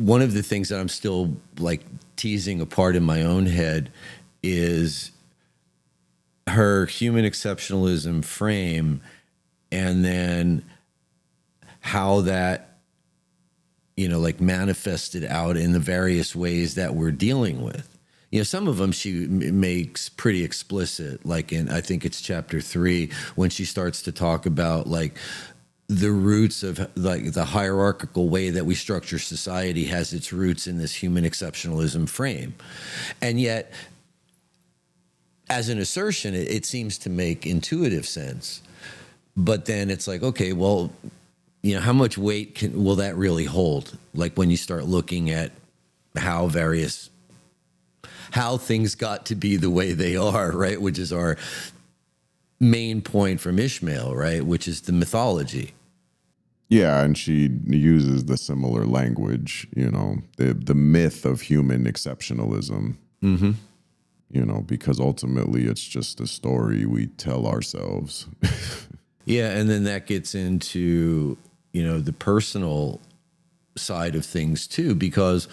one of the things that I'm still like teasing apart in my own head is her human exceptionalism frame, and then how that, like manifested out in the various ways that we're dealing with. Some of them she makes pretty explicit, like I think it's chapter 3, when she starts to talk about like the roots of like the hierarchical way that we structure society has its roots in this human exceptionalism frame. And yet, as an assertion, it seems to make intuitive sense. But then it's like, okay, well, how much weight will that really hold? Like when you start looking at how things got to be the way they are, right? Which is our main point from Ishmael, right? Which is the mythology. Yeah, and she uses the similar language, the myth of human exceptionalism. Mm-hmm. Because ultimately it's just a story we tell ourselves. Yeah, and then that gets into, the personal side of things too, because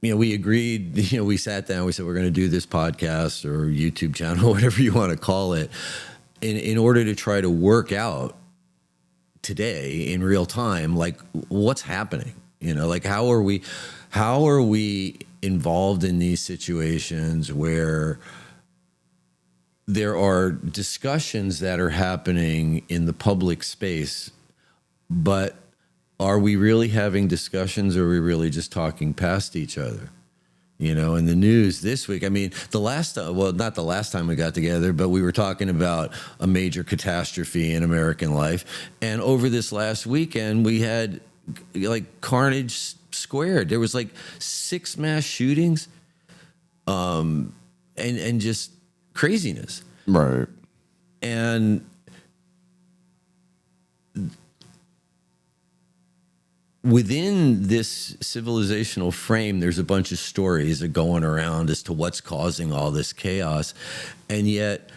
we agreed, we sat down, we said we're going to do this podcast or YouTube channel, whatever you want to call it, in order to try to work out today in real time, like what's happening, like how are we involved in these situations where there are discussions that are happening in the public space, but are we really having discussions, or are we really just talking past each other? In the news this week, not the last time we got together, but we were talking about a major catastrophe in American life. And over this last weekend, we had like carnage squared. There was like 6 mass shootings, and just craziness. Right. And within this civilizational frame, there's a bunch of stories that are going around as to what's causing all this chaos. And yet,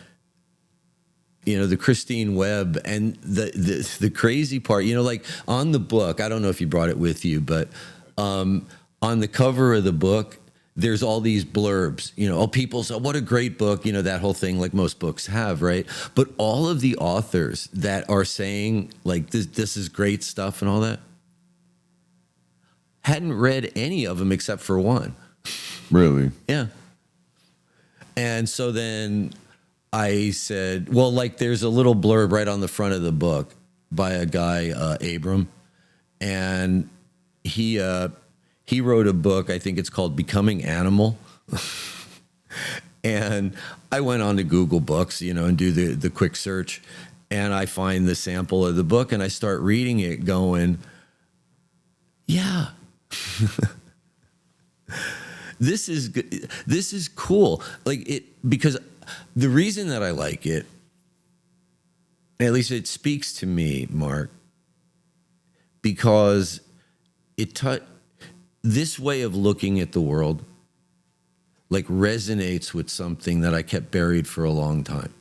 the Christine Webb and the crazy part, like on the book, I don't know if you brought it with you, but on the cover of the book, there's all these blurbs, people say, what a great book, that whole thing, like most books have, right? But all of the authors that are saying like this is great stuff and all that, hadn't read any of them except for one. Really? Yeah. And so then I said, well, like there's a little blurb right on the front of the book by a guy, Abram, and he wrote a book, I think it's called Becoming Animal. And I went on to Google Books, and do the quick search, and I find the sample of the book and I start reading it going, yeah, this is cool. Like it, because the reason that I like it, at least it speaks to me, Mark, because this way of looking at the world like resonates with something that I kept buried for a long time.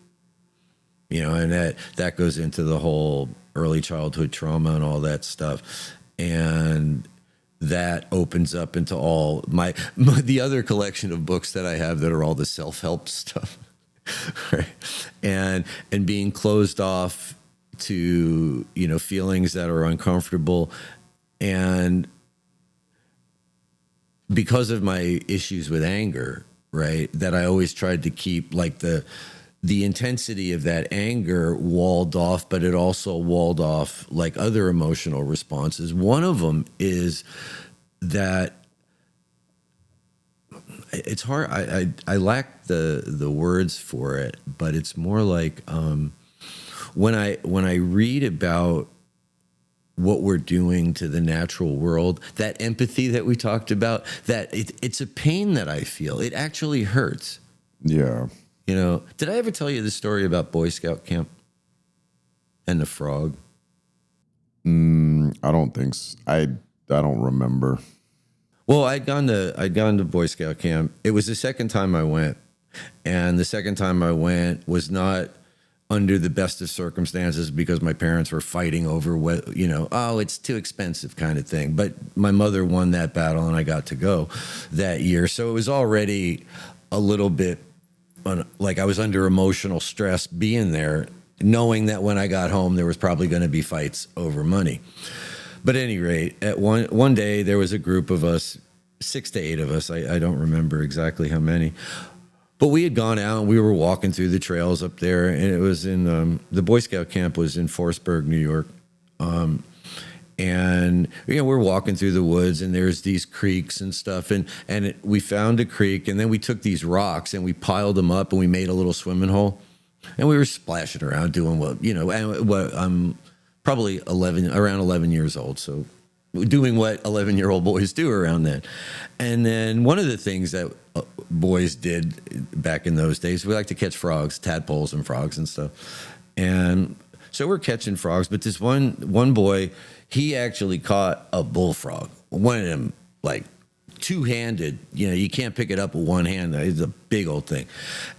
And that goes into the whole early childhood trauma and all that stuff. And that opens up into all the other collection of books that I have that are all the self-help stuff. Right? And being closed off to, feelings that are uncomfortable. And because of my issues with anger, right, that I always tried to keep like the intensity of that anger walled off, but it also walled off like other emotional responses. One of them is that it's hard. I lack the words for it, but it's more like when I read about what we're doing to the natural world, that empathy that we talked about, that it's a pain that I feel. It actually hurts. Yeah. Did I ever tell you the story about Boy Scout camp and the frog? I don't think so. I don't remember. Well, I'd gone to Boy Scout camp. It was the second time I went, and the second time I went was not under the best of circumstances because my parents were fighting over what, oh, it's too expensive kind of thing. But my mother won that battle and I got to go that year. So it was already a little bit like I was under emotional stress being there, knowing that when I got home, there was probably going to be fights over money. But at any rate, at one day, there was a group of us, 6 to 8 of us. I don't remember exactly how many. But we had gone out and we were walking through the trails up there, and it was in the Boy Scout camp was in Forestburg, New York. And we're walking through the woods, and there's these creeks and stuff, and we found a creek, and then we took these rocks and we piled them up, and we made a little swimming hole, and we were splashing around doing what I'm probably around 11 years old, so doing what 11-year-old boys do around then. And then one of the things that boys did back in those days, we like to catch frogs, tadpoles and frogs and stuff. And so we're catching frogs, but this one boy, he actually caught a bullfrog, one of them, like two-handed. You can't pick it up with one hand. It's a big old thing.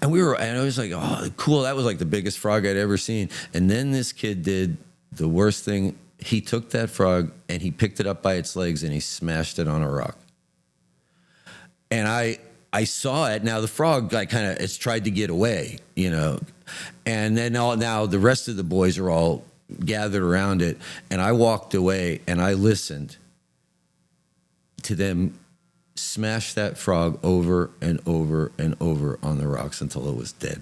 And I was like, oh, cool. That was like the biggest frog I'd ever seen. And then this kid did the worst thing. He took that frog and he picked it up by its legs and he smashed it on a rock. And I saw it. Now the frog, like, it's tried to get away, and then now the rest of the boys are all gathered around it. And I walked away and I listened to them smash that frog over and over and over on the rocks until it was dead,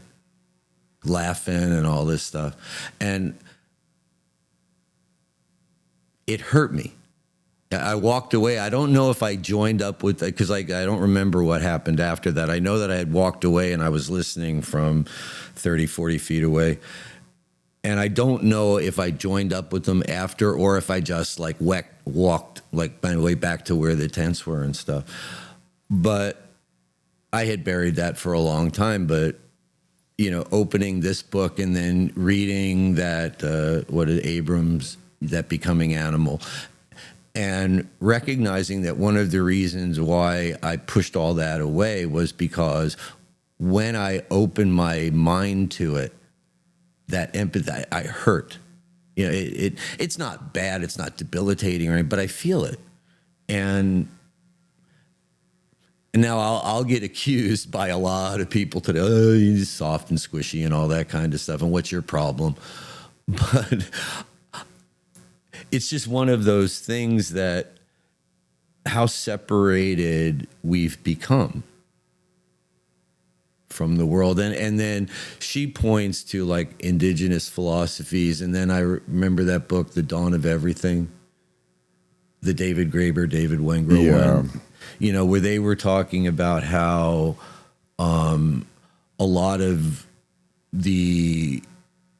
laughing and all this stuff. And it hurt me. I walked away. I don't know if I joined up with, because I don't remember what happened after that. I know that I had walked away and I was listening from 30, 40 feet away. And I don't know if I joined up with them after or if I just walked my way back to where the tents were and stuff. But I had buried that for a long time. But, opening this book and then reading that, Abrams, that Becoming Animal, and recognizing that one of the reasons why I pushed all that away was because when I opened my mind to it, that empathy, I hurt. It's not bad, it's not debilitating or anything, but I feel it. And now I'll get accused by a lot of people today, oh, you're soft and squishy and all that kind of stuff, and what's your problem? But it's just one of those things that how separated we've become from the world. And then she points to like indigenous philosophies. And then I remember that book, The Dawn of Everything, the David Wengrow one, where they were talking about how a lot of the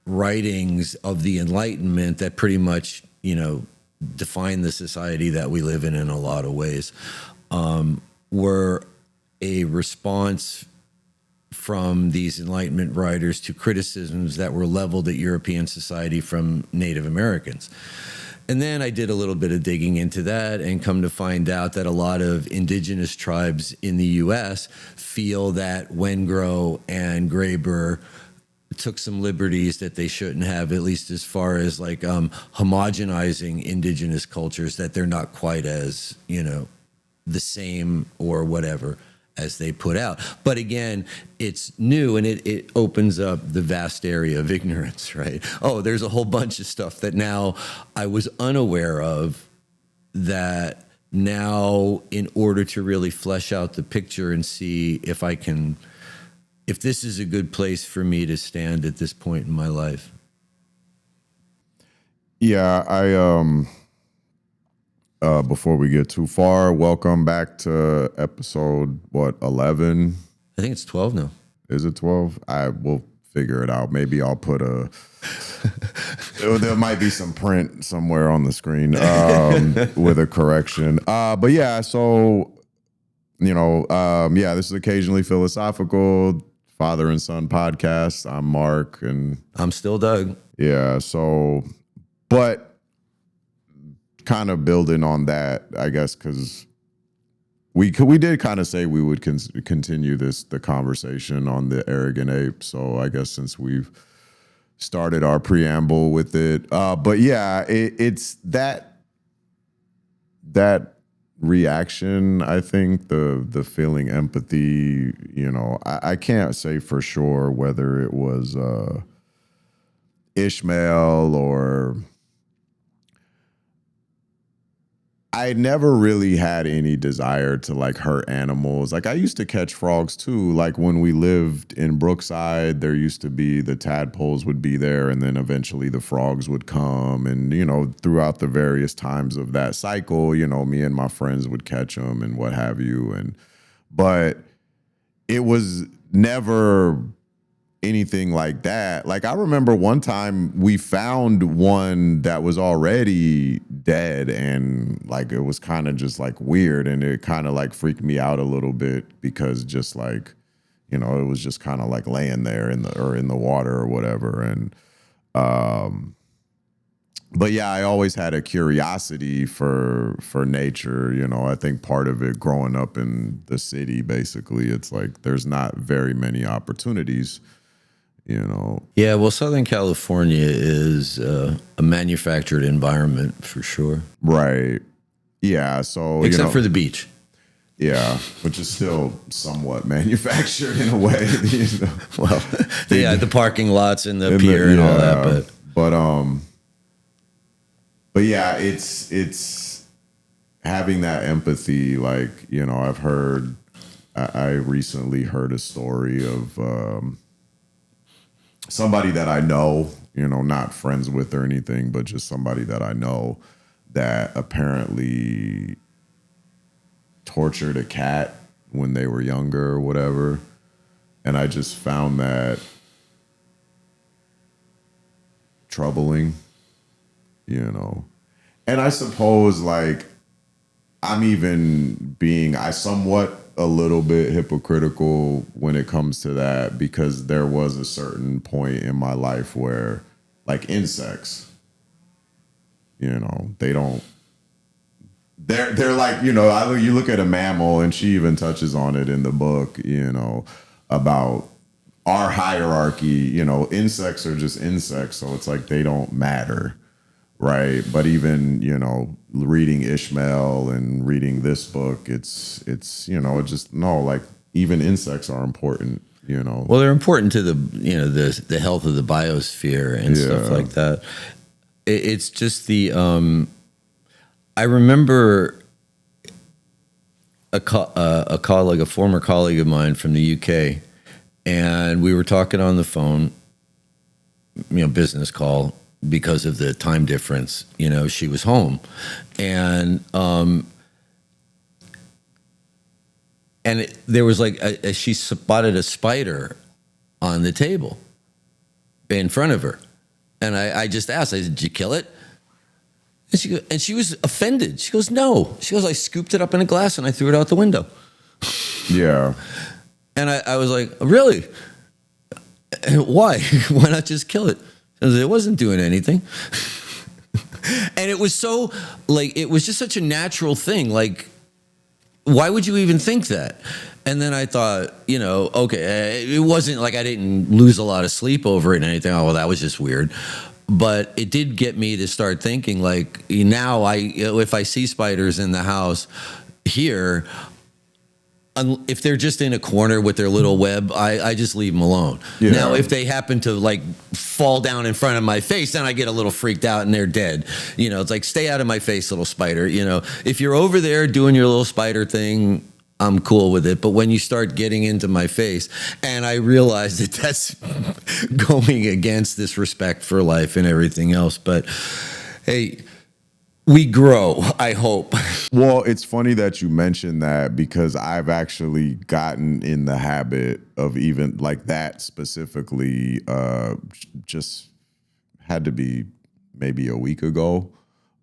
writings of the Enlightenment that pretty much define the society that we live in a lot of ways, were a response from these Enlightenment writers to criticisms that were leveled at European society from Native Americans. And then I did a little bit of digging into that and come to find out that a lot of indigenous tribes in the U.S. feel that Wengrow and Graeber took some liberties that they shouldn't have, at least as far as like homogenizing indigenous cultures, that they're not quite as, the same or whatever as they put out. But again, it's new and it opens up the vast area of ignorance, right? Oh, there's a whole bunch of stuff that now I was unaware of, that now in order to really flesh out the picture and see if this is a good place for me to stand at this point in my life. Yeah, before we get too far, welcome back to episode, 11? I think it's 12 now. Is it 12? I will figure it out. Maybe I'll put there might be some print somewhere on the screen with a correction. But yeah, so, this is occasionally philosophical, father and son podcast. I'm Mark. And I'm still Doug. Yeah, so, but kind of building on that, I guess, because we did kind of say we would continue the conversation on the Arrogant Ape. So I guess since we've started our preamble with it. But yeah, it's that reaction. I think the feeling empathy. I can't say for sure whether it was Ishmael or. I never really had any desire to like hurt animals. Like I used to catch frogs too. Like when we lived in Brookside, there used to be the tadpoles would be there and then eventually the frogs would come. And, throughout the various times of that cycle, me and my friends would catch them and what have you. But it was never anything like that. Like I remember one time we found one that was already dead and like it was kind of just like weird and it kind of like freaked me out a little bit because just like it was just kind of like laying there in the water or whatever. And but yeah, I always had a curiosity for nature. I think part of it growing up in the city, basically, it's like there's not very many opportunities. Yeah, well, Southern California is a manufactured environment for sure. Right. Yeah. So except for the beach. Yeah, which is still somewhat manufactured in a way. Well, yeah, the parking lots and the pier and all that, but yeah, it's having that empathy. Like I recently heard a story of. Somebody that I know, not friends with or anything, but just somebody that I know that apparently tortured a cat when they were younger or whatever. And I just found that troubling, And I suppose like I somewhat a little bit hypocritical when it comes to that because there was a certain point in my life where like insects, they're like, you look at a mammal and she even touches on it in the book, about our hierarchy, insects are just insects. So it's like, they don't matter. Right. But even, reading Ishmael and reading this book, it's like even insects are important, Well, they're important to the health of the biosphere and stuff like that. It's just I remember a former colleague of mine from the UK, and we were talking on the phone, business call, because of the time difference, she was home, and there was like she spotted a spider on the table in front of her, and I just asked, I said, "Did you kill it?" And she was offended. She goes, "No." She goes, "I scooped it up in a glass and I threw it out the window." Yeah. And I was like, "Really? Why? Why not just kill it?" It wasn't doing anything. And it was so, like, it was just such a natural thing. Like, why would you even think that? And then I thought, okay, it wasn't like I didn't lose a lot of sleep over it and anything. Oh, well, that was just weird. But it did get me to start thinking, like, now if I see spiders in the house here, if they're just in a corner with their little web, I just leave them alone. Yeah. Now, if they happen to like fall down in front of my face, then I get a little freaked out and they're dead. It's like, stay out of my face, little spider. If you're over there doing your little spider thing, I'm cool with it. But when you start getting into my face, and I realize that that's going against this respect for life and everything else. But hey, we grow, I hope. Well, it's funny that you mentioned that because I've actually gotten in the habit of even like that specifically, just had to be maybe a week ago.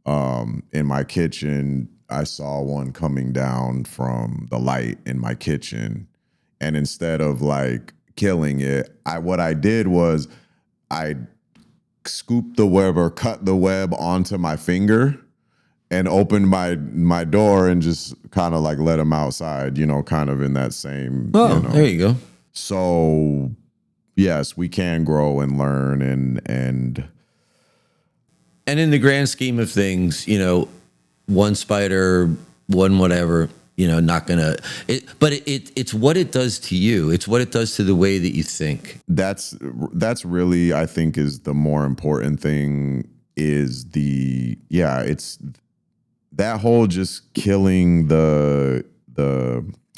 In my kitchen, I saw one coming down from the light in my kitchen. And instead of like killing it, what I did was I scooped the web or cut the web onto my finger and opened my door and just kind of like let him outside, kind of in that same. Oh, there you go. So yes, we can grow and learn And in the grand scheme of things, one spider, one whatever, not gonna. It's what it does to you. It's what it does to the way that you think. that's really, I think, is the more important thing, is it's that whole just killing the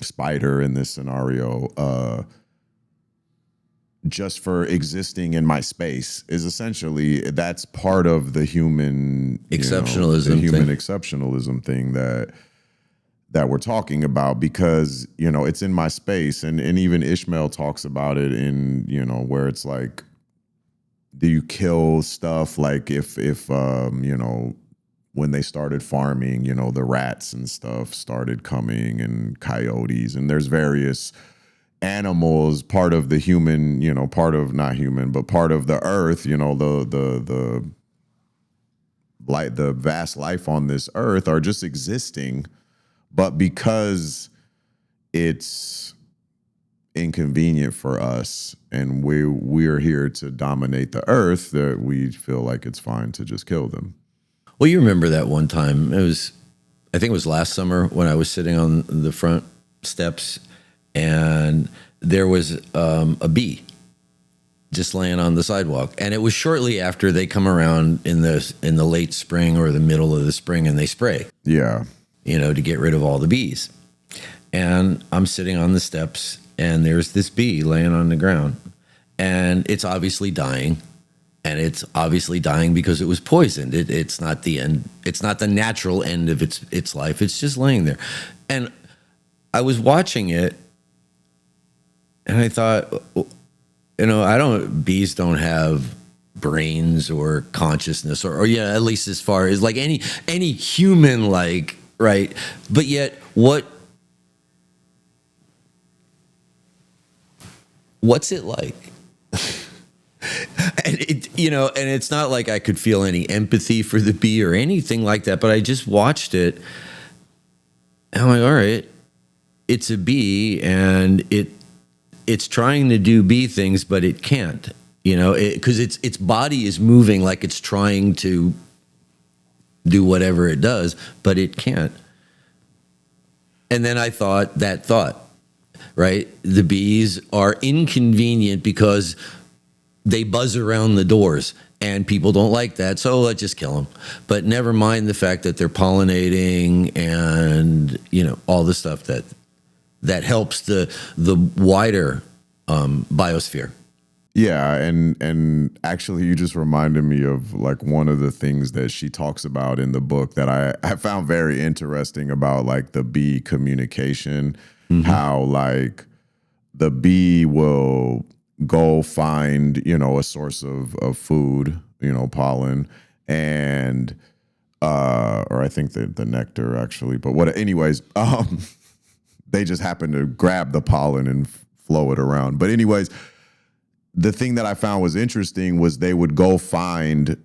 spider in this scenario, just for existing in my space, is essentially, that's part of the human Exceptionalism the human thing. exceptionalism thing that we're talking about, because it's in my space, and even Ishmael talks about it in where it's like, do you kill stuff, like if when they started farming, the rats and stuff started coming, and coyotes, and there's various animals, part of the human, part of, not human, but part of the earth, the vast life on this earth are just existing, but because it's inconvenient for us and we're here to dominate the earth, that we feel like it's fine to just kill them. Well, you remember that one time? I think it was last summer when I was sitting on the front steps, and there was a bee just laying on the sidewalk, and it was shortly after they come around in the late spring or the middle of the spring, and they spray, Yeah. to get rid of all the bees. And I'm sitting on the steps, and there's this bee laying on the ground, and it's obviously dying. And it's obviously dying because it was poisoned. It's not the end. It's not the natural end of its life. It's just laying there. And I was watching it, and I thought, bees don't have brains or consciousness, or at least as far as like any human, like, right? But yet, what's it like? And and it's not like I could feel any empathy for the bee or anything like that, but I just watched it, and I'm like, all right, it's a bee, and it's trying to do bee things, but it can't, because its body is moving like it's trying to do whatever it does, but it can't. And then I thought, right? The bees are inconvenient because they buzz around the doors, and people don't like that, so let's just kill them. But never mind the fact that they're pollinating and all the stuff that helps the wider biosphere. Yeah, and actually, you just reminded me of like one of the things that she talks about in the book that I found very interesting about, like, the bee communication, how like the bee will go find a source of food, pollen, and or I think the nectar, actually, but anyways, they just happen to grab the pollen and flow it around. But anyways, the thing that I found was interesting was they would go find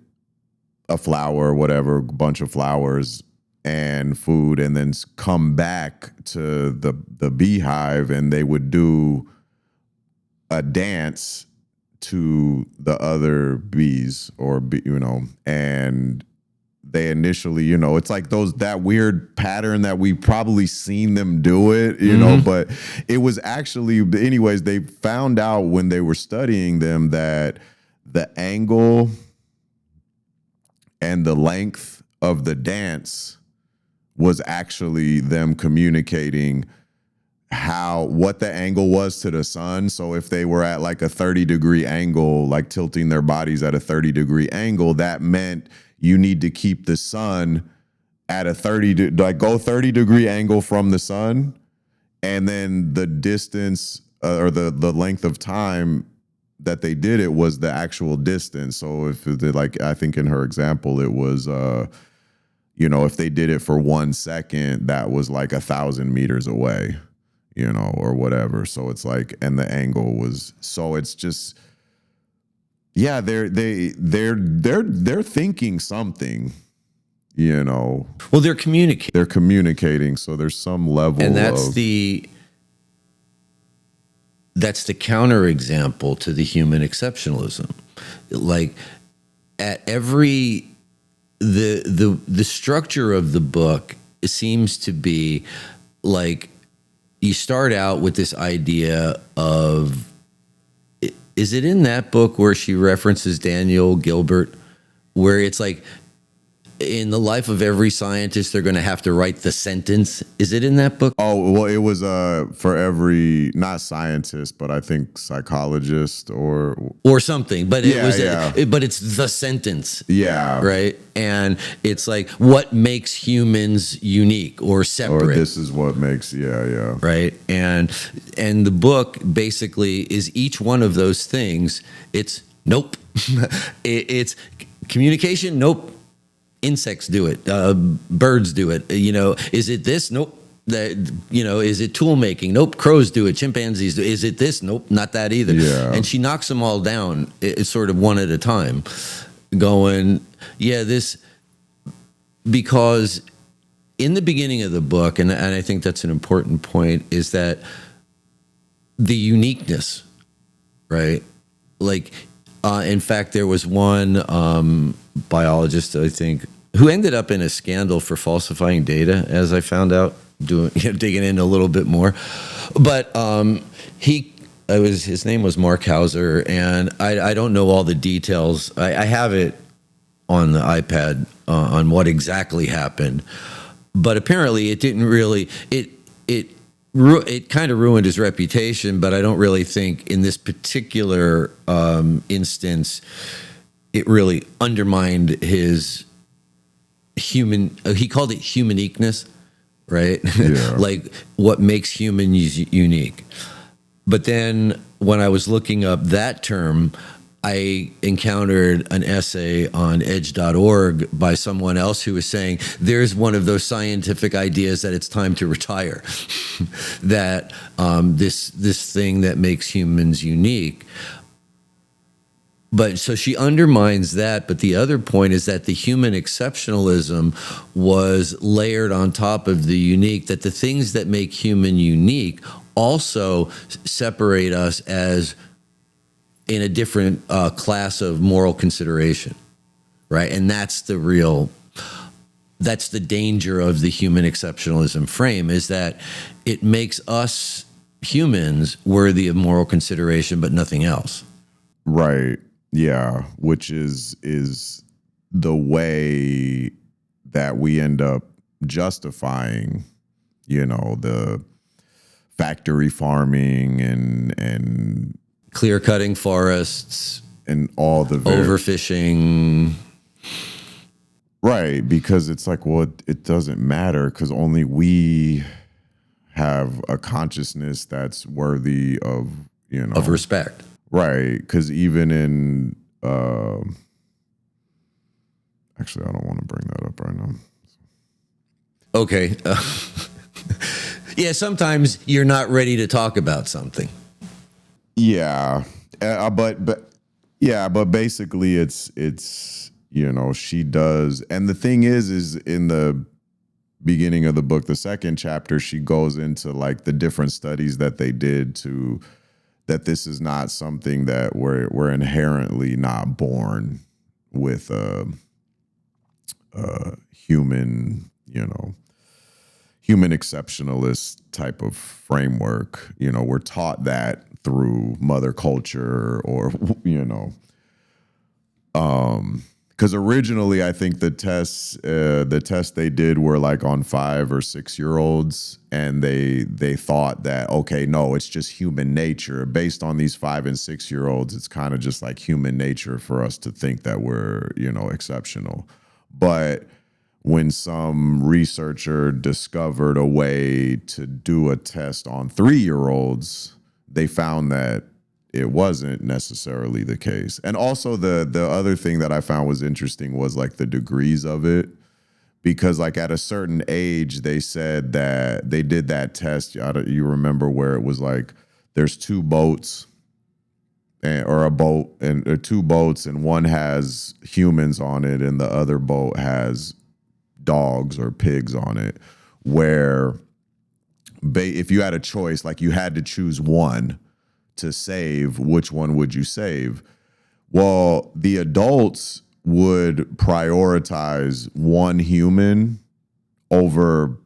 a flower or whatever, bunch of flowers and food, and then come back to the beehive, and they would do a dance to the other bees, or and they initially, it's like that weird pattern that we probably seen them do it, but it was actually, anyways, they found out when they were studying them that the angle and the length of the dance was actually them communicating what the angle was to the sun. So if they were at like a 30-degree angle, like tilting their bodies at a 30-degree angle, that meant you need to keep the sun at a go 30-degree angle from the sun, and then the distance or the length of time that they did it was the actual distance. So if like, I think in her example, it was if they did it for 1 second, that was like 1,000 meters away, or whatever. So it's like, and the angle was, so it's just, yeah, they're thinking something, Well, they're communicating. They're communicating, so there's some level, and that's of, the that's the counterexample to the human exceptionalism. Like at every the structure of the book seems to be like you start out with this idea of, is it in that book where she references Daniel Gilbert, where it's like, in the life of every scientist, they're going to have to write the sentence? Is it in that book? Oh, well, it was for every, not scientist, but I think psychologist Or something, but Yeah, it was, yeah. but it's the sentence, yeah. right? And it's like, what makes humans unique or Or separate, this is what makes, yeah. right? And the book basically is each one of those things. It's nope. It's communication. Nope. Insects do it. Birds do it. Is it this? Nope. Is it tool making? Nope. Crows do it. Chimpanzees do it. Is it this? Nope. Not that either. Yeah. And she knocks them all down. It's sort of one at a time, going, yeah, this, because in the beginning of the book, and I think that's an important point, is that the uniqueness, right? Like, in fact, there was one biologist, I think, who ended up in a scandal for falsifying data, as I found out, digging in a little bit more. But his name was Mark Hauser, and I don't know all the details. I have it on the iPad on what exactly happened, but apparently it didn't really it kind of ruined his reputation. But I don't really think in this particular instance it really undermined his human. He called it humaniqueness, right? Yeah. Like what makes humans unique. But then when I was looking up that term, I encountered an essay on edge.org by someone else who was saying there's one of those scientific ideas that it's time to retire, that this thing that makes humans unique. But so she undermines that. But the other point is that the human exceptionalism was layered on top of the unique, that the things that make human unique also separate us as in a different class of moral consideration, right? And that's the danger of the human exceptionalism frame, is that it makes us humans worthy of moral consideration, but nothing else. Right. Yeah. Which is the way that we end up justifying, the factory farming and Clear cutting forests and all the overfishing. Right. Because it's like, well, it doesn't matter because only we have a consciousness that's worthy of, Of respect. Right. Because even in, actually, I don't want to bring that up right now. Okay. Yeah, sometimes you're not ready to talk about something. Yeah. But basically it's, she does. And the thing is in the beginning of the book, the second chapter, she goes into like the different studies that they did that this is not something that we're inherently not born with a human, human exceptionalist type of framework. We're taught that through mother culture or, because originally I think the tests they did were like on 5 or 6 year olds, and they thought that, okay, no, it's just human nature. Based on these 5 and 6 year olds, it's kind of just like human nature for us to think that we're, exceptional. But when some researcher discovered a way to do a test on 3 year olds, they found that it wasn't necessarily the case. And also the other thing that I found was interesting was like the degrees of it, because like at a certain age, they said that they did that test. You remember where it was like, there's 2 boats or a boat and 2 boats, and one has humans on it and the other boat has dogs or pigs on it, where if you had a choice, like you had to choose one to save, which one would you save? Well, the adults would prioritize one human over,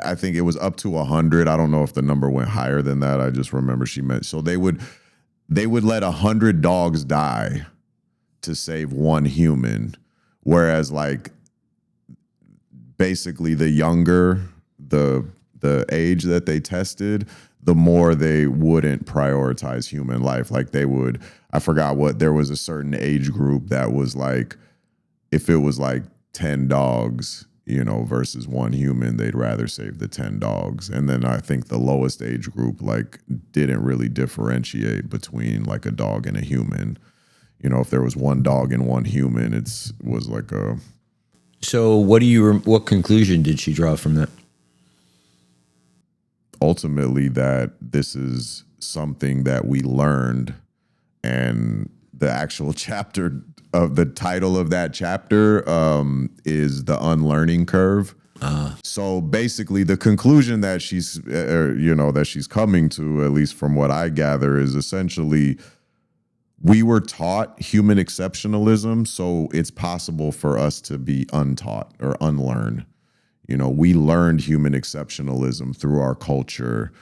I think it was up to 100. I don't know if the number went higher than that. I just remember she meant, so they would let 100 dogs die to save one human. Whereas like basically the younger the age that they tested, the more they wouldn't prioritize human life. Like they would, I forgot what, there was a certain age group that was like, if it was like 10 dogs, you know, versus one human, they'd rather save the 10 dogs. And then I think the lowest age group like didn't really differentiate between like a dog and a human. You know, if there was one dog and one human, was like a. So what conclusion did she draw from that? Ultimately that this is something that we learned, and the actual chapter of the title of that chapter is the unlearning curve. So basically the conclusion that she's that she's coming to, at least from what I gather, is essentially we were taught human exceptionalism, so it's possible for us to be untaught or unlearn. You know, we learned human exceptionalism through our culture.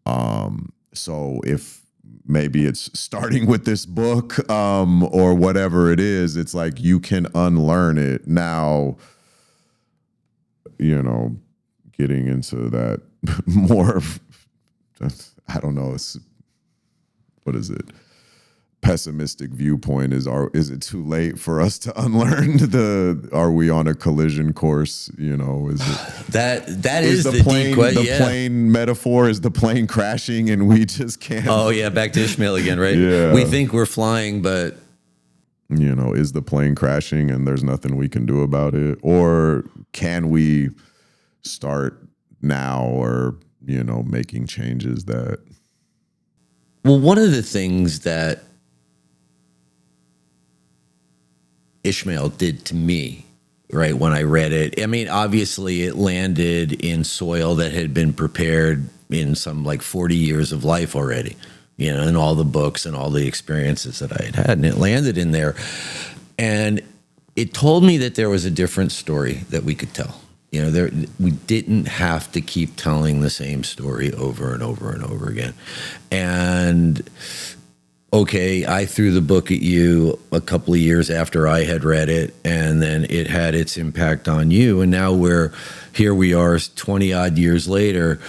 So if maybe it's starting with this book or whatever it is, it's like you can unlearn it. Now, you know, getting into that more, I don't know, what is it? Pessimistic viewpoint is it too late for us to unlearn are we on a collision course? You know, is it that is the plane, the plane metaphor, is the plane crashing and we just can't. Oh yeah, back to Ishmael again, right? Yeah. We think we're flying, but you know, is the plane crashing and there's nothing we can do about it? Or can we start now, or, you know, making changes that. Well, one of the things that Ishmael did to me, right, when I read it, I mean, obviously it landed in soil that had been prepared in some like 40 years of life already, you know, and all the books and all the experiences that I had had, and it landed in there. And it told me that there was a different story that we could tell. You know, we didn't have to keep telling the same story over and over and over again. And okay, I threw the book at you a couple of years after I had read it, and then it had its impact on you. And now we are 20 odd years later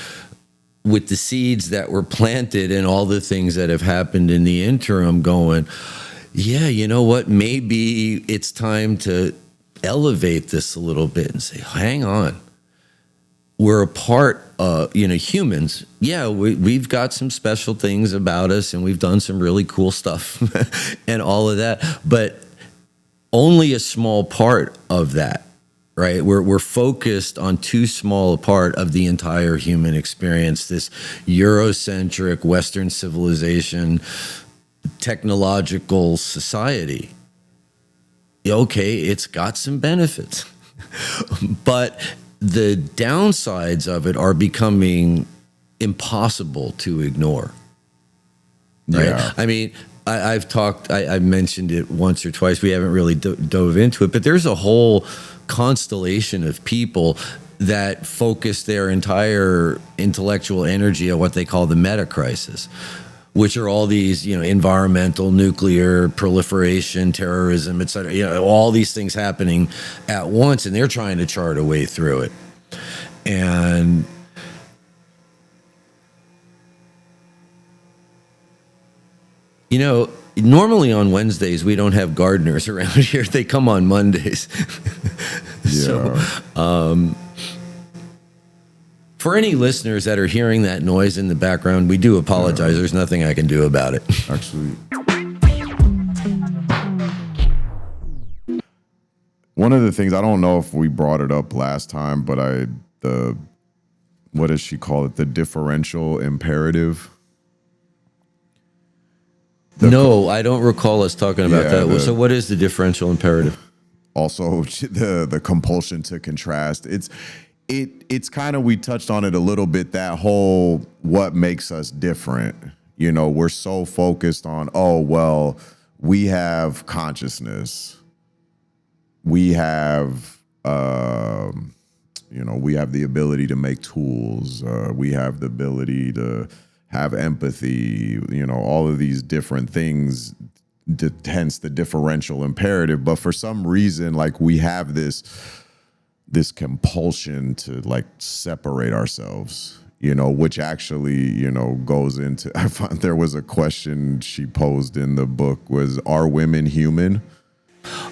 with the seeds that were planted and all the things that have happened in the interim going, yeah, you know what? Maybe it's time to elevate this a little bit and say, hang on. We're a part of, humans. Yeah, we've got some special things about us and we've done some really cool stuff and all of that, but only a small part of that, right? We're focused on too small a part of the entire human experience, this Eurocentric Western civilization, technological society. Okay, it's got some benefits, but the downsides of it are becoming impossible to ignore. Right? Yeah. I mean, I've mentioned it once or twice. We haven't really dove into it, but there's a whole constellation of people that focus their entire intellectual energy on what they call the meta crisis, which are all these, environmental, nuclear, proliferation, terrorism, et cetera, all these things happening at once, and they're trying to chart a way through it. And normally on Wednesdays, we don't have gardeners around here. They come on Mondays. Yeah. So, for any listeners that are hearing that noise in the background, we do apologize. Yeah. There's nothing I can do about it. Actually, one of the things, I don't know if we brought it up last time, but what does she call it? The differential imperative. No, I don't recall us talking about that. So what is the differential imperative? Also, the compulsion to contrast. It's kind of, we touched on it a little bit, that whole what makes us different. You know, we're so focused on, oh, well, we have consciousness. We have, you know, we have the ability to make tools. We have the ability to have empathy, you know, all of these different things, hence the differential imperative. But for some reason, like, we have this compulsion to like separate ourselves, you know, which actually, you know, goes into, I found there was a question she posed in the book was, are women human?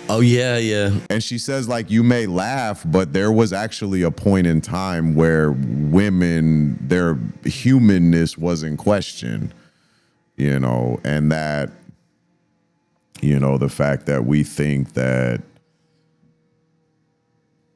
Oh, yeah, yeah. And she says, like, you may laugh, but there was actually a point in time where women, their humanness was in question, you know, and that, you know, the fact that we think that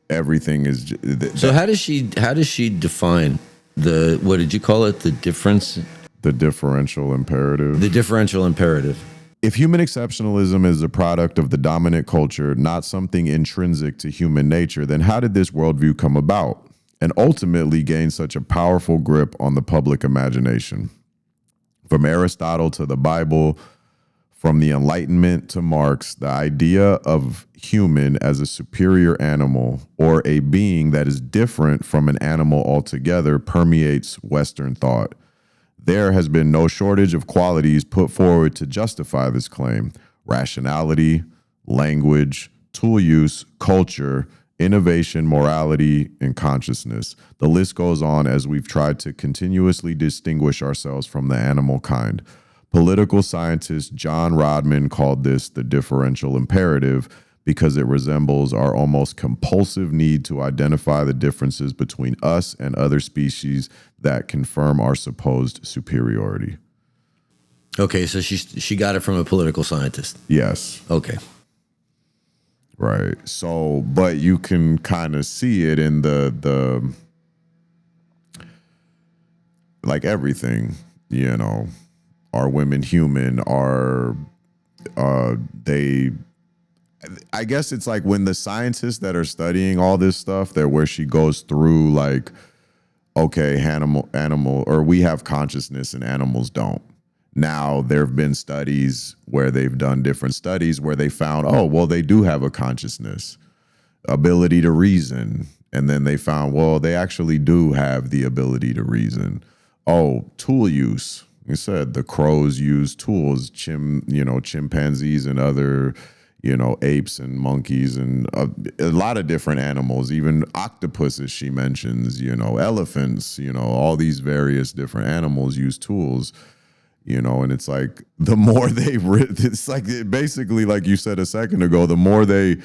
everything is. So how does she define the, what did you call it? The difference? The differential imperative. The differential imperative. If human exceptionalism is a product of the dominant culture, not something intrinsic to human nature, then how did this worldview come about and ultimately gain such a powerful grip on the public imagination? From Aristotle to the Bible, from the Enlightenment to Marx, the idea of human as a superior animal or a being that is different from an animal altogether permeates Western thought. There has been no shortage of qualities put forward to justify this claim: rationality, language, tool use, culture, innovation, morality, and consciousness. The list goes on as we've tried to continuously distinguish ourselves from the animal kind. Political scientist John Rodman called this the differential imperative because it resembles our almost compulsive need to identify the differences between us and other species that confirm our supposed superiority. Okay, so she got it from a political scientist. Yes. Okay. Right. So, but you can kind of see it in the like everything, you know. Are women human? Are they? I guess it's like when the scientists that are studying all this stuff, that where she goes through like, okay, animal, or we have consciousness and animals don't. Now there have been studies where they've done different studies where they found, oh, well, they do have a consciousness, ability to reason, and then they found, well, they actually do have the ability to reason. Oh, tool use. You said the crows use tools, chimpanzees and other, you know, apes and monkeys and a lot of different animals, even octopuses she mentions, you know, elephants, you know, all these various different animals use tools, you know, and it's like the more it's like basically like you said a second ago, the more they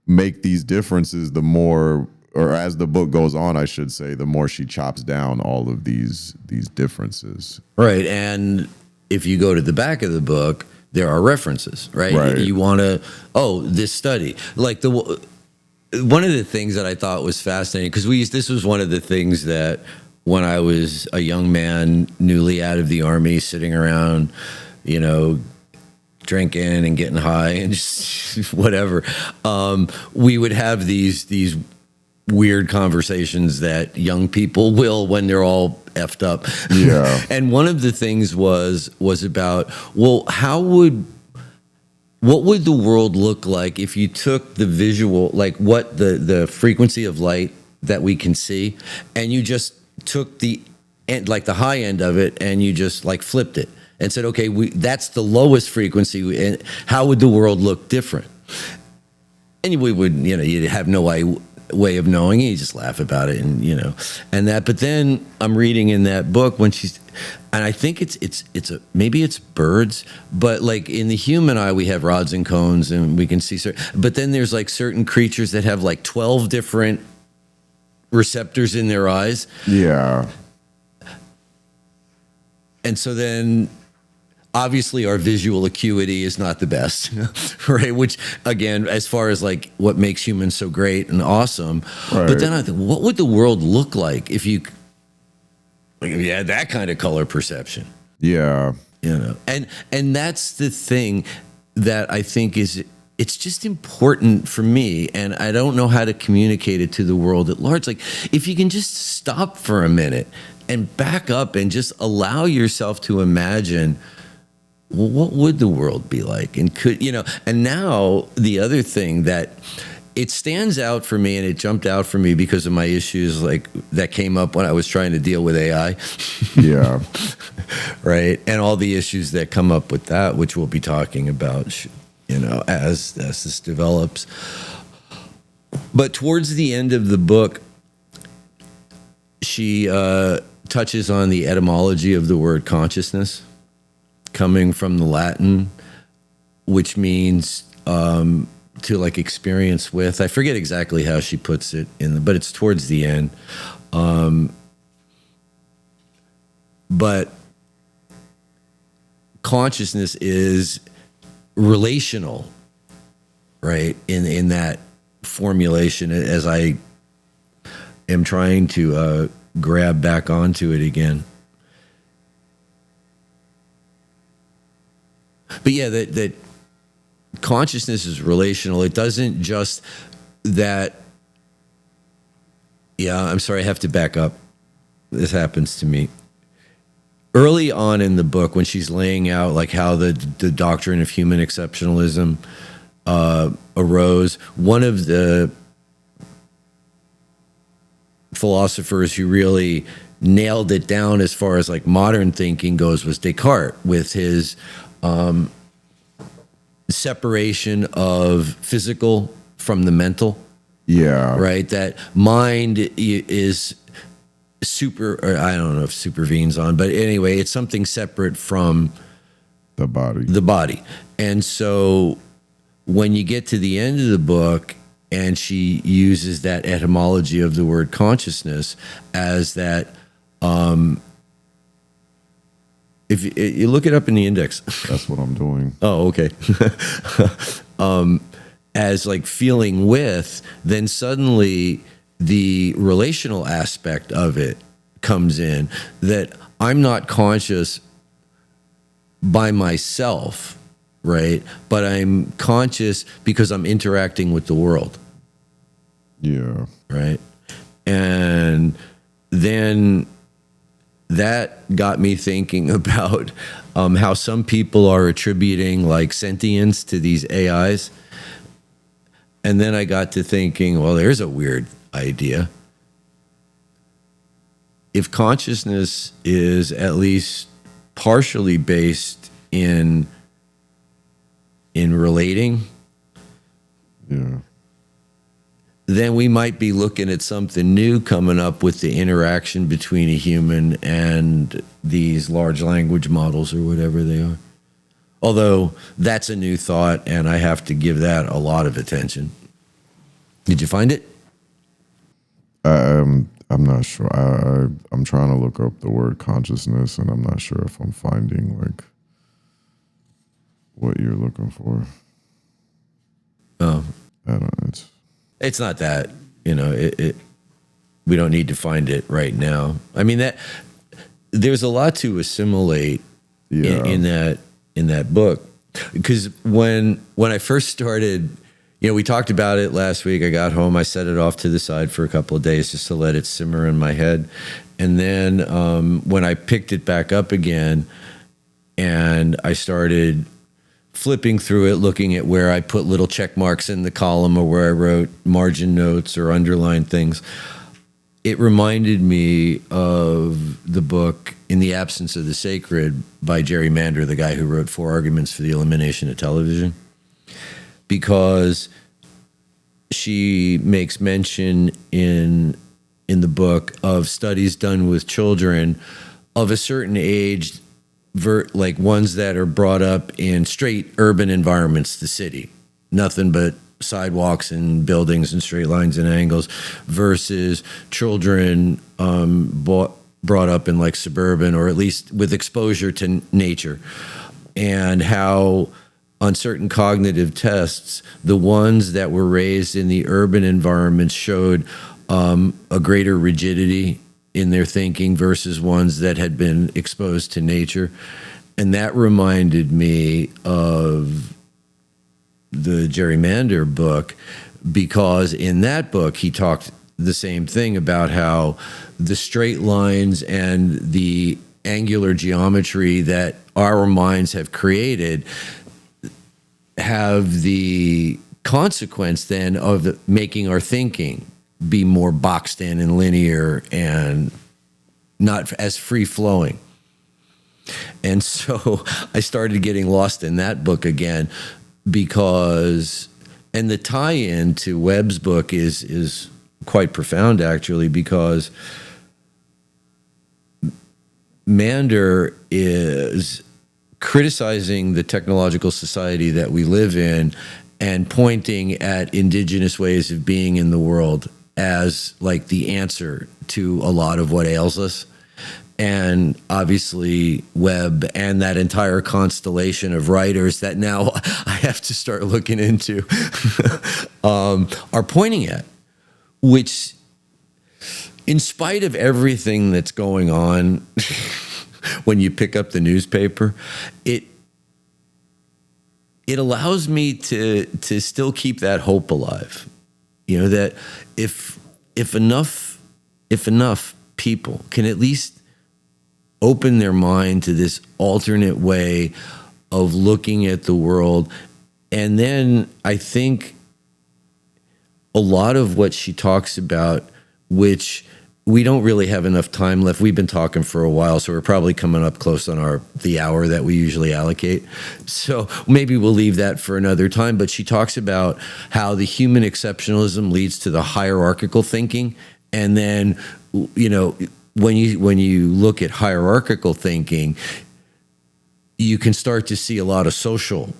make these differences, the more, or as the book goes on, I should say, the more she chops down all of these differences. Right. And if you go to the back of the book, there are references, right? Right. You want to, this study. Like one of the things that I thought was fascinating, because this was one of the things that when I was a young man, newly out of the Army, sitting around, you know, drinking and getting high and just whatever, we would have these weird conversations that young people will when they're all effed up. Yeah. And one of the things was about, well, what would the world look like if you took the visual, like what the frequency of light that we can see, and you just took the end, like the high end of it, and you just like flipped it and said, okay, that's the lowest frequency, and how would the world look different? And we would, you know, you'd have no way of knowing it. You just laugh about it, and you know, and that. But then I'm reading in that book when and I think maybe it's birds, but like in the human eye we have rods and cones and we can see certain. But then there's like certain creatures that have like 12 different receptors in their eyes. Yeah. And so then obviously our visual acuity is not the best, right? Which again, as far as like what makes humans so great and awesome. Right. But then I think, what would the world look like if you had that kind of color perception? Yeah. You know, and that's the thing that I think it's just important for me, and I don't know how to communicate it to the world at large. Like if you can just stop for a minute and back up and just allow yourself to imagine, well, what would the world be like? And could, and now the other thing that it stands out for me, and it jumped out for me because of my issues like that came up when I was trying to deal with AI. Yeah. Right. And all the issues that come up with that, which we'll be talking about, as this develops. But towards the end of the book, she touches on the etymology of the word consciousness, coming from the Latin, which means to like experience with. I forget exactly how she puts it but it's towards the end. But consciousness is relational, right? In that formulation, as I am trying to grab back onto it again. But yeah, that consciousness is relational. It doesn't just that. Yeah, I'm sorry, I have to back up. This happens to me. Early on in the book, when she's laying out like how the doctrine of human exceptionalism arose, one of the philosophers who really nailed it down as far as like modern thinking goes was Descartes, with his separation of physical from the mental. Yeah. Right? That mind is or I don't know if supervenes on, but anyway, it's something separate from the body. The body. And so when you get to the end of the book and she uses that etymology of the word consciousness as that, if you look it up in the index. That's what I'm doing. Oh, okay. As like feeling with, then suddenly the relational aspect of it comes in, that I'm not conscious by myself, right? But I'm conscious because I'm interacting with the world. Yeah. Right. And then that got me thinking about how some people are attributing like sentience to these AIs. And then I got to thinking, well, there's a weird idea. If consciousness is at least partially based in relating, yeah, then we might be looking at something new coming up with the interaction between a human and these large language models or whatever they are. Although that's a new thought, and I have to give that a lot of attention. Did you find it? I'm not sure. I'm trying to look up the word consciousness, and I'm not sure if I'm finding like what you're looking for. Oh, I don't know. It's not that, we don't need to find it right now. I mean, that there's a lot to assimilate in that book, because when I first started, we talked about it last week. I got home, I set it off to the side for a couple of days just to let it simmer in my head. And then when I picked it back up again and I started flipping through it, looking at where I put little check marks in the column or where I wrote margin notes or underlined things, it reminded me of the book In the Absence of the Sacred by Jerry Mander, the guy who wrote 4 Arguments for the Elimination of Television. Because she makes mention in the book of studies done with children of a certain age, like ones that are brought up in straight urban environments, the city, nothing but sidewalks and buildings and straight lines and angles, versus children brought up in like suburban, or at least with exposure to nature, and how on certain cognitive tests, the ones that were raised in the urban environments showed a greater rigidity in their thinking versus ones that had been exposed to nature. And that reminded me of the Jerry Mander book, because in that book he talked the same thing about how the straight lines and the angular geometry that our minds have created have the consequence then of making our thinking be more boxed in and linear and not as free flowing. And so I started getting lost in that book again because, and the tie-in to Webb's book is quite profound actually, because Mander is criticizing the technological society that we live in and pointing at indigenous ways of being in the world as like the answer to a lot of what ails us. And obviously Webb and that entire constellation of writers that now I have to start looking into are pointing at, which in spite of everything that's going on when you pick up the newspaper, it allows me to still keep that hope alive. You know, that if enough people can at least open their mind to this alternate way of looking at the world, and then I think a lot of what she talks about, which we don't really have enough time left. We've been talking for a while, so we're probably coming up close on the hour that we usually allocate. So maybe we'll leave that for another time. But she talks about how the human exceptionalism leads to the hierarchical thinking. And then, you know, when you look at hierarchical thinking, you can start to see a lot of social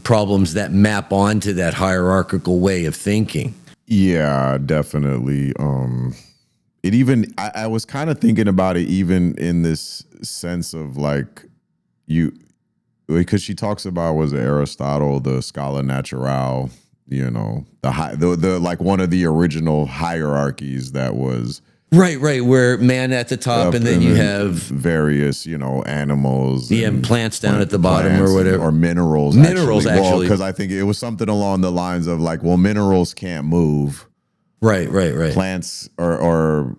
problems that map onto that hierarchical way of thinking. Yeah, definitely. I was kind of thinking about it even in this sense of like because she talks about, was it Aristotle, the Scala Naturae, you know, the like one of the original hierarchies that was right, where man at the top, and then you have various, you know, animals, and plants down at the bottom, or whatever, or minerals. Minerals, actually, because I think it was something along the lines of like, well, minerals can't move. Right. Plants minerals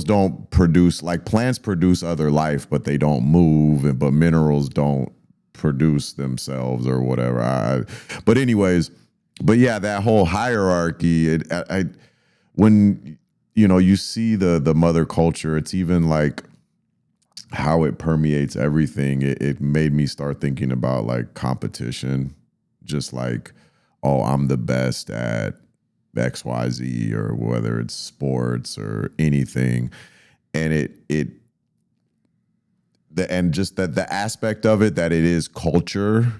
don't produce, like plants produce other life, but they don't move, but minerals don't produce themselves or whatever. But yeah, that whole hierarchy, when you know, you see the mother culture, it's even like how it permeates everything. It made me start thinking about like competition, just like, oh, I'm the best at XYZ, or whether it's sports or anything. And just the aspect of it, that it is culture.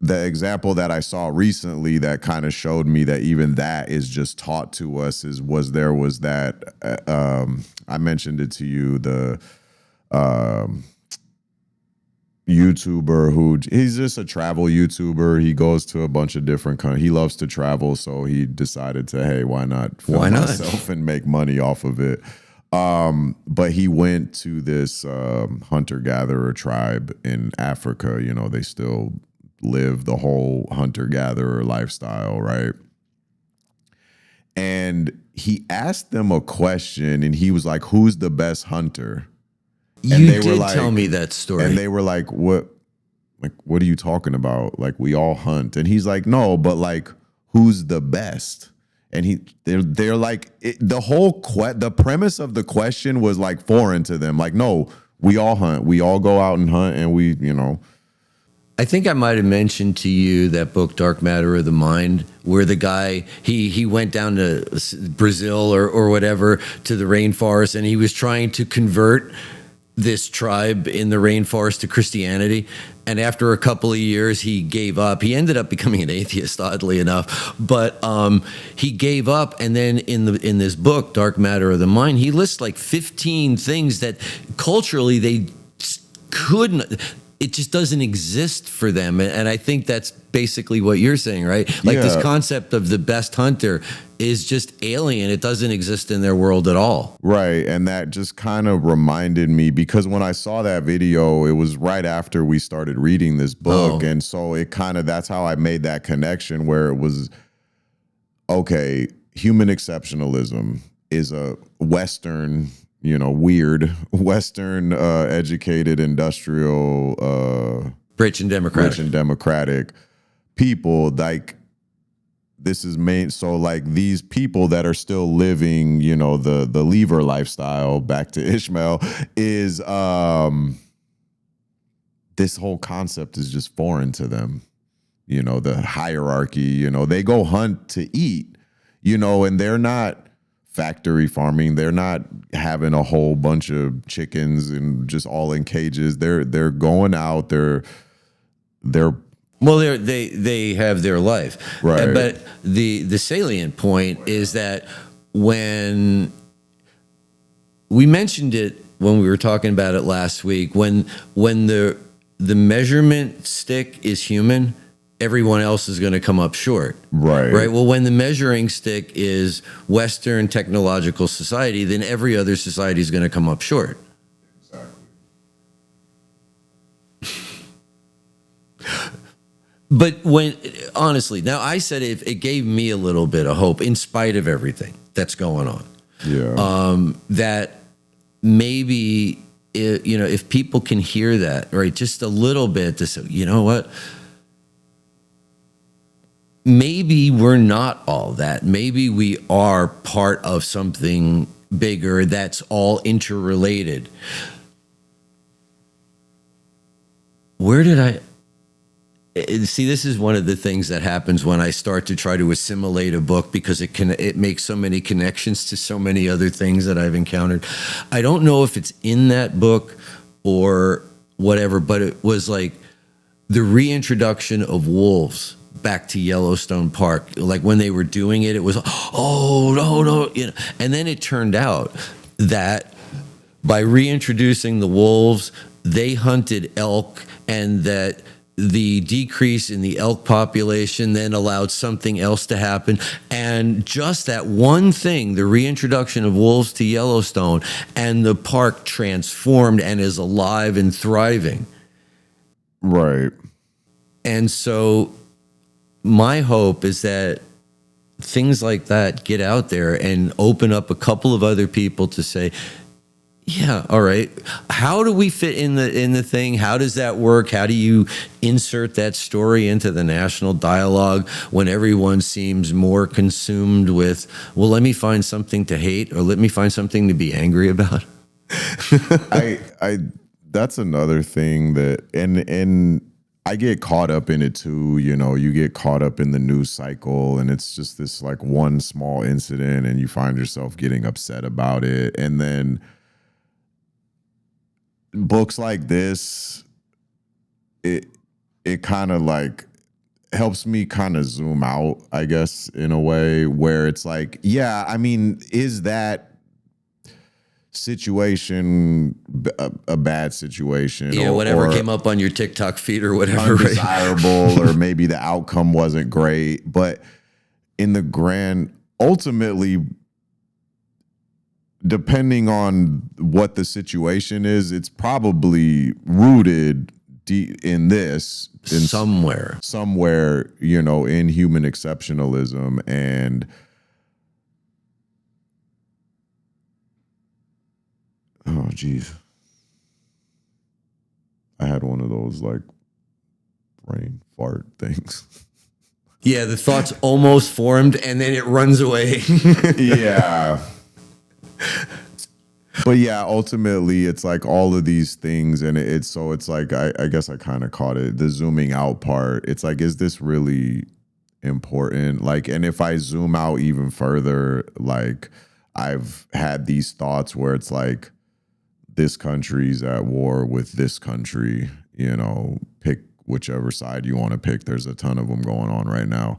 The example that I saw recently that kind of showed me that even that is just taught to us was that I mentioned it to you, the YouTuber he's just a travel YouTuber. He goes to a bunch of different countries. He loves to travel, so he decided to, hey, why not film myself and make money off of it? But he went to this hunter-gatherer tribe in Africa. You know, they still live the whole hunter-gatherer lifestyle, right? And he asked them a question, and he was like, who's the best hunter? And you did tell me that story. And they were like, what are you talking about? Like, we all hunt. And he's like, no, but like, who's the best? And they're like, the premise of the question was like foreign to them. Like, no, we all hunt. We all go out and hunt, and we, you know. I think I might have mentioned to you that book, Dark Matter of the Mind, where the guy, he went down to Brazil or whatever, to the rainforest, and he was trying to convert this tribe in the rainforest to Christianity. And after a couple of years, he gave up. He ended up becoming an atheist, oddly enough. But he gave up. And then in this book, Dark Matter of the Mind, he lists like 15 things that culturally they couldn't. It just doesn't exist for them. And I think that's basically what you're saying, right? Like this concept of the best hunter is just alien. It doesn't exist in their world at all. Right. And that just kind of reminded me, because when I saw that video, it was right after we started reading this book. And so it kind of, that's how I made that connection, where it was okay, human exceptionalism is a Western, weird Western educated industrial Rich and democratic. rich and democratic people. Like this is main. So like these people that are still living, the lever lifestyle, back to Ishmael, is this whole concept is just foreign to them. The hierarchy, they go hunt to eat, and they're not factory farming. They're not having a whole bunch of chickens and just all in cages. They're going out. They're Well, they have their life, Right. But the salient point is that when we mentioned it when we were talking about it last week, when the measurement stick is human, everyone else is going to come up short. Right. Right. Well, when the measuring stick is Western technological society, then every other society is going to come up short. But honestly, now I said it gave me a little bit of hope in spite of everything that's going on. Yeah. That maybe, if people can hear that, right, just a little bit to say, you know what? Maybe we're not all that. Maybe we are part of something bigger that's all interrelated. Where did I see? This is one of the things that happens when I start to try to assimilate a book, because it makes so many connections to so many other things that I've encountered. I don't know if it's in that book or whatever, but it was like the reintroduction of wolves back to Yellowstone Park. Like when they were doing it, it was, oh, no. And then it turned out that by reintroducing the wolves, they hunted elk, and that the decrease in the elk population then allowed something else to happen. And just that one thing, the reintroduction of wolves to Yellowstone, and the park transformed and is alive and thriving. Right. And so my hope is that things like that get out there and open up a couple of other people to say, yeah, all right, how do we fit in the thing? How does that work? How do you insert that story into the national dialogue when everyone seems more consumed with, well, let me find something to hate, or let me find something to be angry about? I that's another thing that, and I get caught up in it too. You get caught up in the news cycle, and it's just this like one small incident, and you find yourself getting upset about it. And then books like this, it kind of like helps me kind of zoom out, I guess, in a way where it's like, yeah, I mean, is that situation a bad situation? Yeah, whatever came up on your TikTok feed or whatever, undesirable, or maybe the outcome wasn't great, but in the grand, ultimately, depending on what the situation is, it's probably rooted in this, somewhere, in human exceptionalism. And oh, geez, I had one of those like brain fart things. Yeah, the thought's almost formed and then it runs away. Yeah. But yeah, ultimately it's like all of these things, and it's like I guess I kind of caught it, the zooming out part. It's like, is this really important? Like, and if I zoom out even further, like I've had these thoughts where it's like, this country's at war with this country, pick whichever side you want to pick. There's a ton of them going on right now.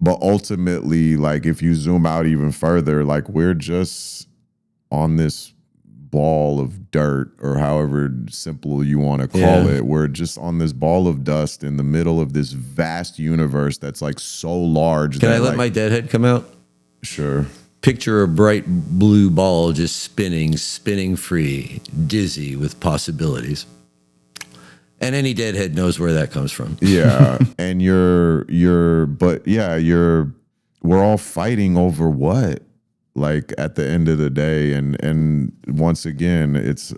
But ultimately, like if you zoom out even further, like we're just on this ball of dirt, or however simple you want to call it. We're just on this ball of dust in the middle of this vast universe that's like so large. Can I let my deadhead come out? Sure. Picture a bright blue ball just spinning free, dizzy with possibilities. And any deadhead knows where that comes from. Yeah. And we're all fighting over what? Like at the end of the day, and once again, it's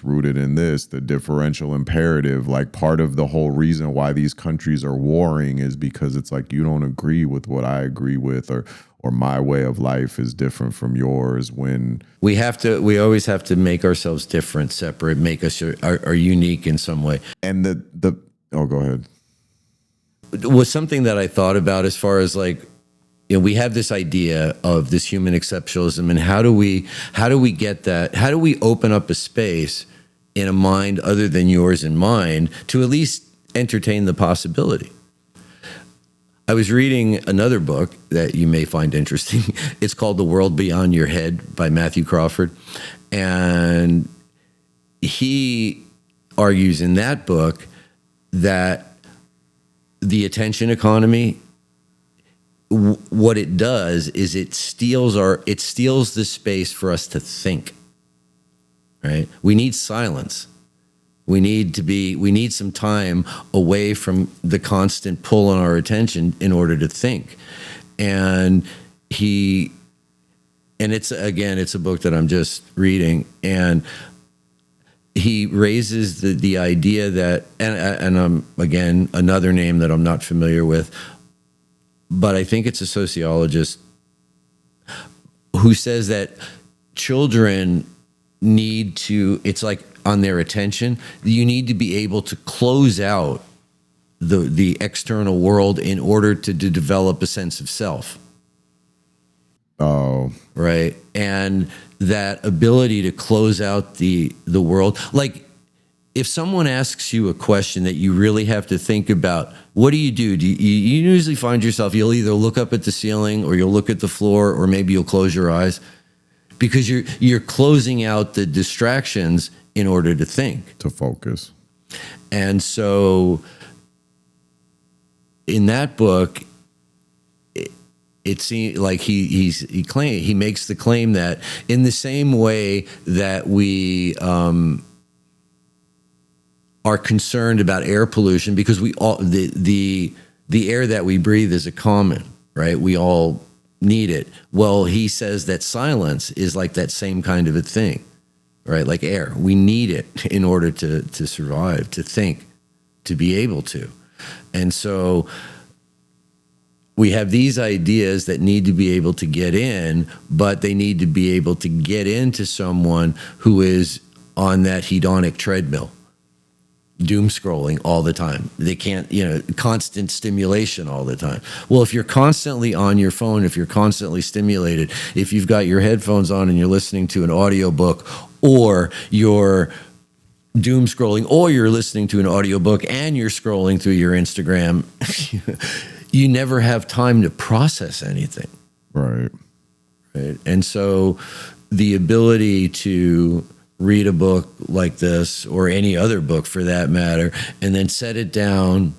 rooted in this, the differential imperative. Like part of the whole reason why these countries are warring is because it's like you don't agree with what I agree with, or my way of life is different from yours. When we always have to make ourselves different, separate, make us are unique in some way. And go ahead. It was something that I thought about as far as like, we have this idea of this human exceptionalism, and how do we get that? How do we open up a space in a mind other than yours and mine to at least entertain the possibility? I was reading another book that you may find interesting. It's called The World Beyond Your Head by Matthew Crawford. And he argues in that book that the attention economy, what it does is it steals the space for us to think, right? We need silence. We need some time away from the constant pull on our attention in order to think. And it's a book that I'm just reading, and he raises the idea that, and again, another name that I'm not familiar with, but I think it's a sociologist who says that children need to, it's like on their attention, you need to be able to close out the external world in order to develop a sense of self. Oh. Right. And that ability to close out the world, like if someone asks you a question that you really have to think about, what do? You usually find yourself, you'll either look up at the ceiling or you'll look at the floor, or maybe you'll close your eyes, because you're closing out the distractions in order to think, to focus. And so in that book, it seems like he makes the claim that in the same way that we are concerned about air pollution, because we all the air that we breathe is a common, right? We all need it. Well, he says that silence is like that same kind of a thing, right? Like air, we need it in order to survive, to think, to be able to. And so we have these ideas that need to be able to get in, but they need to be able to get into someone who is on that hedonic treadmill, doom scrolling all the time. They can't, constant stimulation all the time. Well, if you're constantly on your phone, if you're constantly stimulated, if you've got your headphones on and you're listening to an audiobook, or you're doom scrolling, or you're listening to an audiobook and you're scrolling through your Instagram, you never have time to process anything. Right. And so the ability to read a book like this, or any other book for that matter, and then set it down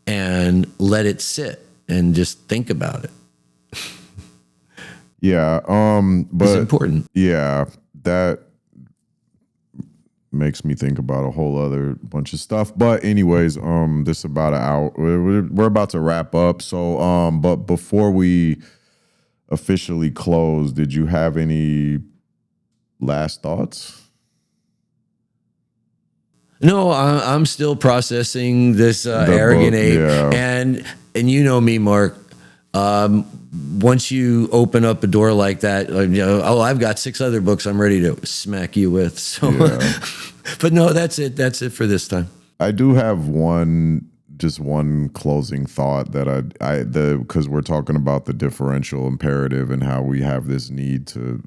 and let it sit and just think about it. Yeah. But it's important. Yeah. That makes me think about a whole other bunch of stuff. But anyways, this is about an hour. We're about to wrap up. So, but before we officially close, did you have any last thoughts? No, I'm still processing this Arrogant Ape, yeah. and you know me, Mark. Once you open up a door like that, I've got 6 other books I'm ready to smack you with. So, yeah. But no, that's it. That's it for this time. I do have one closing thought that because we're talking about the differential imperative and how we have this need to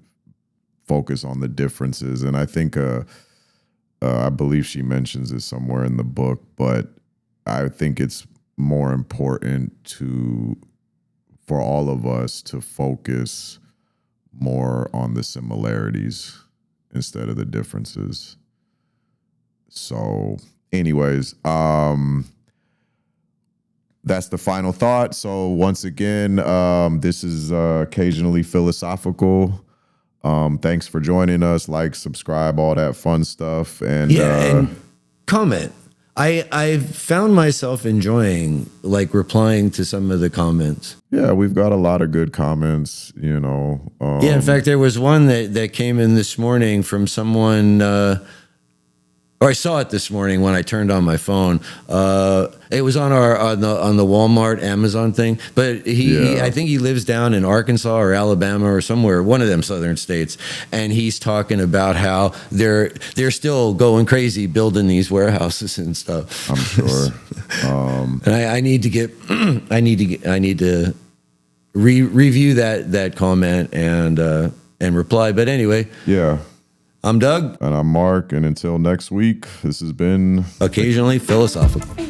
focus on the differences, and I think I believe she mentions this somewhere in the book, but I think it's more important for all of us to focus more on the similarities instead of the differences. So anyways, that's the final thought. So once again, this is occasionally philosophical. Thanks for joining us. Like, subscribe, all that fun stuff. And and comment. I found myself enjoying like replying to some of the comments. Yeah, we've got a lot of good comments, Yeah, in fact, there was one that came in this morning from someone, or I saw it this morning when I turned on my phone. It was on the Walmart Amazon thing, but he I think he lives down in Arkansas or Alabama or somewhere, one of them southern states, and he's talking about how they're still going crazy building these warehouses and stuff. I'm sure. And I need to get I need to review that comment and reply. But anyway, Yeah. I'm Doug. And I'm Mark. And until next week, this has been Occasionally Philosophical.